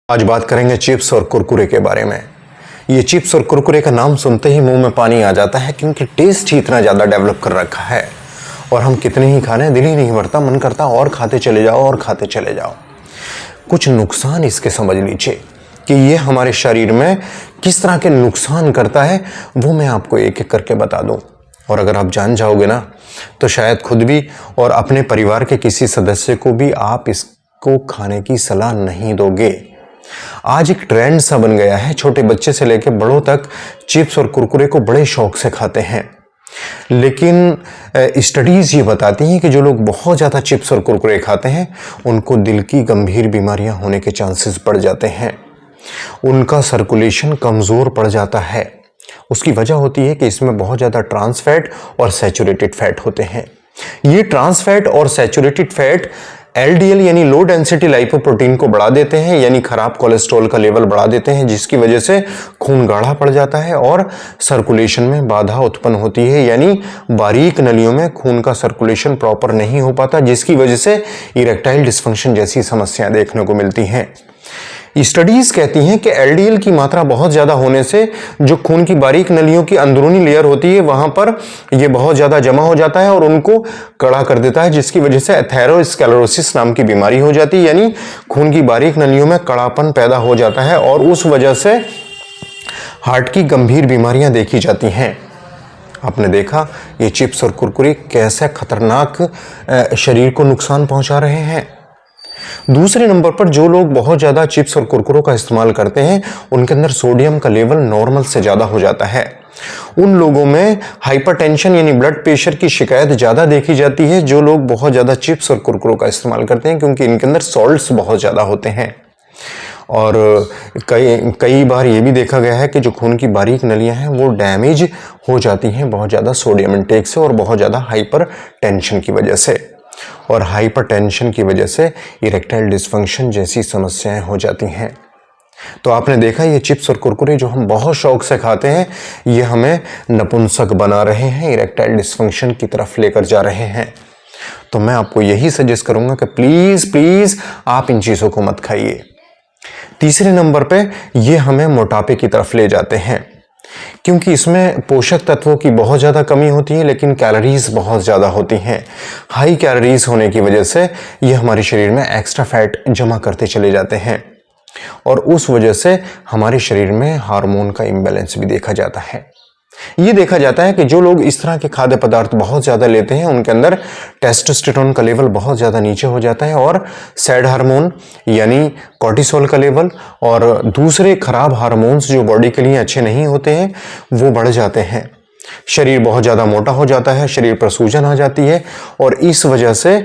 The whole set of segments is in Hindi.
आज बात करेंगे चिप्स और कुरकुरे के बारे में। ये चिप्स और कुरकुरे का नाम सुनते ही मुंह में पानी आ जाता है क्योंकि टेस्ट ही इतना ज़्यादा डेवलप कर रखा है और हम कितने ही खा रहे हैं, दिल ही नहीं भरता, मन करता और खाते चले जाओ और खाते चले जाओ। कुछ नुकसान इसके समझ लीजिए कि ये हमारे शरीर में किस तरह के नुकसान करता है, वो मैं आपको एक एक करके बता दूँ। और अगर आप जान जाओगे ना तो शायद खुद भी और अपने परिवार के किसी सदस्य को भी आप इसको खाने की सलाह नहीं दोगे। आज एक ट्रेंड सा बन गया है, छोटे बच्चे से लेकर बड़ों तक चिप्स और कुरकुरे को बड़े शौक से खाते हैं। लेकिन स्टडीज ये बताती हैं कि जो लोग बहुत ज़्यादा चिप्स और कुरकुरे खाते हैं उनको दिल की गंभीर बीमारियां होने के चांसेस बढ़ जाते हैं, उनका सर्कुलेशन कमज़ोर पड़ जाता है। उसकी वजह होती है कि इसमें बहुत ज़्यादा ट्रांस फैट और सैचुरेटेड फैट होते हैं। ये ट्रांस फैट और सैचुरेटेड फैट LDL यानी लो डेंसिटी लाइपोप्रोटीन को बढ़ा देते हैं, यानी खराब कोलेस्ट्रॉल का लेवल बढ़ा देते हैं, जिसकी वजह से खून गाढ़ा पड़ जाता है और सर्कुलेशन में बाधा उत्पन्न होती है, यानी बारीक नलियों में खून का सर्कुलेशन प्रॉपर नहीं हो पाता, जिसकी वजह से इरेक्टाइल डिस्फंक्शन जैसी समस्याएं देखने को मिलती हैं। स्टडीज कहती हैं कि LDL की मात्रा बहुत ज़्यादा होने से जो खून की बारीक नलियों की अंदरूनी लेयर होती है वहां पर ये बहुत ज़्यादा जमा हो जाता है और उनको कड़ा कर देता है, जिसकी वजह से एथेरोस्क्लेरोसिस नाम की बीमारी हो जाती है, यानी खून की बारीक नलियों में कड़ापन पैदा हो जाता है और उस वजह से हार्ट की गंभीर बीमारियां देखी जाती हैं। आपने देखा ये चिप्स और कुरकुरे कैसे खतरनाक शरीर को नुकसान पहुंचा रहे हैं। दूसरे नंबर पर जो लोग बहुत ज़्यादा चिप्स और कुरकुरों का इस्तेमाल करते हैं उनके अंदर सोडियम का लेवल नॉर्मल से ज़्यादा हो जाता है। उन लोगों में हाइपरटेंशन यानी ब्लड प्रेशर की शिकायत ज़्यादा देखी जाती है जो लोग बहुत ज़्यादा चिप्स और कुरकुरों का इस्तेमाल करते हैं, क्योंकि इनके अंदर सॉल्ट्स बहुत ज़्यादा होते हैं। और कई बार ये भी देखा गया है कि जो खून की बारीक नलियाँ हैं वो डैमेज हो जाती हैं बहुत ज़्यादा सोडियम इंटेक से और बहुत ज़्यादा हाइपर टेंशन की वजह से, और हाइपरटेंशन की वजह से इरेक्टाइल डिस्फंक्शन जैसी समस्याएं हो जाती हैं। तो आपने देखा ये चिप्स और कुरकुरे जो हम बहुत शौक से खाते हैं ये हमें नपुंसक बना रहे हैं, इरेक्टाइल डिस्फंक्शन की तरफ लेकर जा रहे हैं। तो मैं आपको यही सजेस्ट करूंगा कि प्लीज प्लीज आप इन चीज़ों को मत खाइए। तीसरे नंबर पे ये हमें मोटापे की तरफ ले जाते हैं, क्योंकि इसमें पोषक तत्वों की बहुत ज़्यादा कमी होती है लेकिन कैलोरीज बहुत ज़्यादा होती हैं। हाई कैलोरीज होने की वजह से ये हमारे शरीर में एक्स्ट्रा फैट जमा करते चले जाते हैं और उस वजह से हमारे शरीर में हार्मोन का इम्बैलेंस भी देखा जाता है। ये देखा जाता है कि जो लोग इस तरह के खाद्य पदार्थ बहुत ज़्यादा लेते हैं उनके अंदर टेस्टोस्टेरोन का लेवल बहुत ज़्यादा नीचे हो जाता है और सैड हार्मोन यानी कॉर्टिसोल का लेवल और दूसरे खराब हार्मोन्स जो बॉडी के लिए अच्छे नहीं होते हैं वो बढ़ जाते हैं। शरीर बहुत ज़्यादा मोटा हो जाता है, शरीर पर सूजन आ जाती है और इस वजह से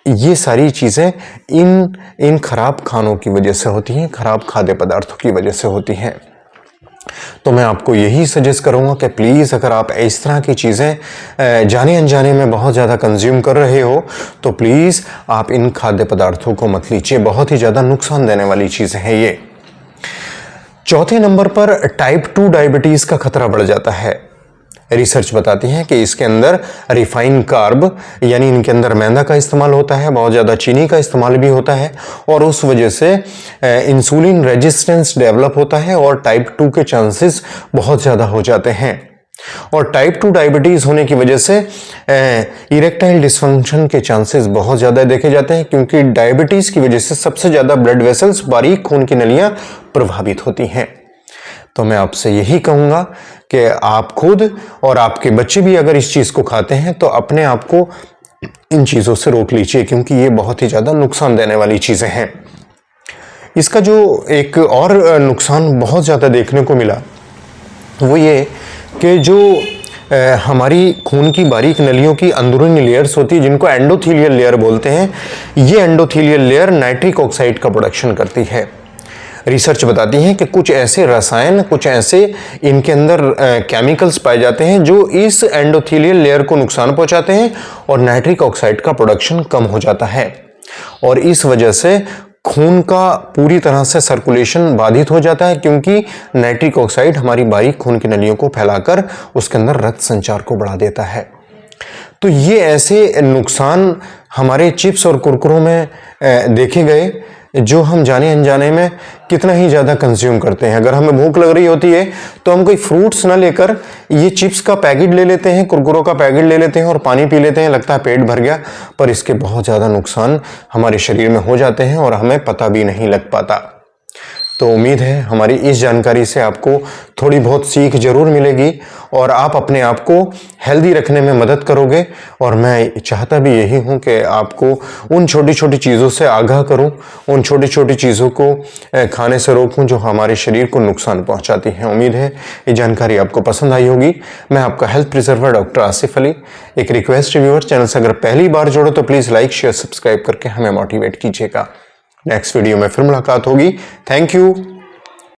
ये सारी चीज़ें इन खराब खानों की वजह से होती हैं, खराब खाद्य पदार्थों की वजह से होती हैं। तो मैं आपको यही सजेस्ट करूंगा कि प्लीज़ अगर आप इस तरह की चीज़ें जाने अनजाने में बहुत ज़्यादा कंज्यूम कर रहे हो तो प्लीज़ आप इन खाद्य पदार्थों को मत लीजिए, बहुत ही ज़्यादा नुकसान देने वाली चीज़ें हैं ये। चौथे नंबर पर टाइप 2 डायबिटीज़ का खतरा बढ़ जाता है। रिसर्च बताती है कि इसके अंदर रिफाइन कार्ब यानी इनके अंदर मैदा का इस्तेमाल होता है, बहुत ज़्यादा चीनी का इस्तेमाल भी होता है और उस वजह से इंसुलिन रेजिस्टेंस डेवलप होता है और टाइप 2 के चांसेस बहुत ज़्यादा हो जाते हैं। और टाइप 2 डायबिटीज़ होने की वजह से इरेक्टाइल डिस्फंक्शन के चांसेस बहुत ज़्यादा देखे जाते हैं, क्योंकि डायबिटीज़ की वजह से सबसे ज़्यादा ब्लड वेसल्स बारीक खून की नलियाँ प्रभावित होती हैं। तो मैं आपसे यही कहूँगा कि आप खुद और आपके बच्चे भी अगर इस चीज़ को खाते हैं तो अपने आप को इन चीज़ों से रोक लीजिए, क्योंकि ये बहुत ही ज़्यादा नुकसान देने वाली चीज़ें हैं। इसका जो एक और नुकसान बहुत ज़्यादा देखने को मिला वो ये कि जो हमारी खून की बारीक नलियों की अंदरूनी लेयर्स होती है जिनको एंडोथीलियल लेयर बोलते हैं, ये एंडोथीलियल लेयर नाइट्रिक ऑक्साइड का प्रोडक्शन करती है। रिसर्च बताती है कि कुछ ऐसे रसायन, कुछ ऐसे इनके अंदर केमिकल्स पाए जाते हैं जो इस एंडोथीलियल लेयर को नुकसान पहुंचाते हैं और नाइट्रिक ऑक्साइड का प्रोडक्शन कम हो जाता है और इस वजह से खून का पूरी तरह से सर्कुलेशन बाधित हो जाता है, क्योंकि नाइट्रिक ऑक्साइड हमारी बारीक खून की नलियों को फैलाकर उसके अंदर रक्त संचार को बढ़ा देता है। तो ये ऐसे नुकसान हमारे चिप्स और कुरकुरों में देखे गए जो हम जाने अनजाने में कितना ही ज़्यादा कंज्यूम करते हैं। अगर हमें भूख लग रही होती है तो हम कोई फ्रूट्स ना लेकर ये चिप्स का पैकेट ले लेते हैं, कुरकुरों का पैकेट ले लेते हैं और पानी पी लेते हैं, लगता है पेट भर गया, पर इसके बहुत ज़्यादा नुकसान हमारे शरीर में हो जाते हैं और हमें पता भी नहीं लग पाता। तो उम्मीद है हमारी इस जानकारी से आपको थोड़ी बहुत सीख जरूर मिलेगी और आप अपने आप को हेल्दी रखने में मदद करोगे। और मैं चाहता भी यही हूं कि आपको उन छोटी छोटी चीज़ों से आगाह करूं, उन छोटी छोटी चीज़ों को खाने से रोकूं जो हमारे शरीर को नुकसान पहुंचाती हैं। उम्मीद है ये जानकारी आपको पसंद आई होगी। मैं आपका health preserver doctor Asif Ali. एक रिक्वेस्ट व्यूअर, चैनल से अगर पहली बार जोड़ो तो प्लीज़ लाइक शेयर सब्सक्राइब करके हमें मोटिवेट कीजिएगा। नेक्स्ट वीडियो में फिर मुलाकात होगी। Thank you.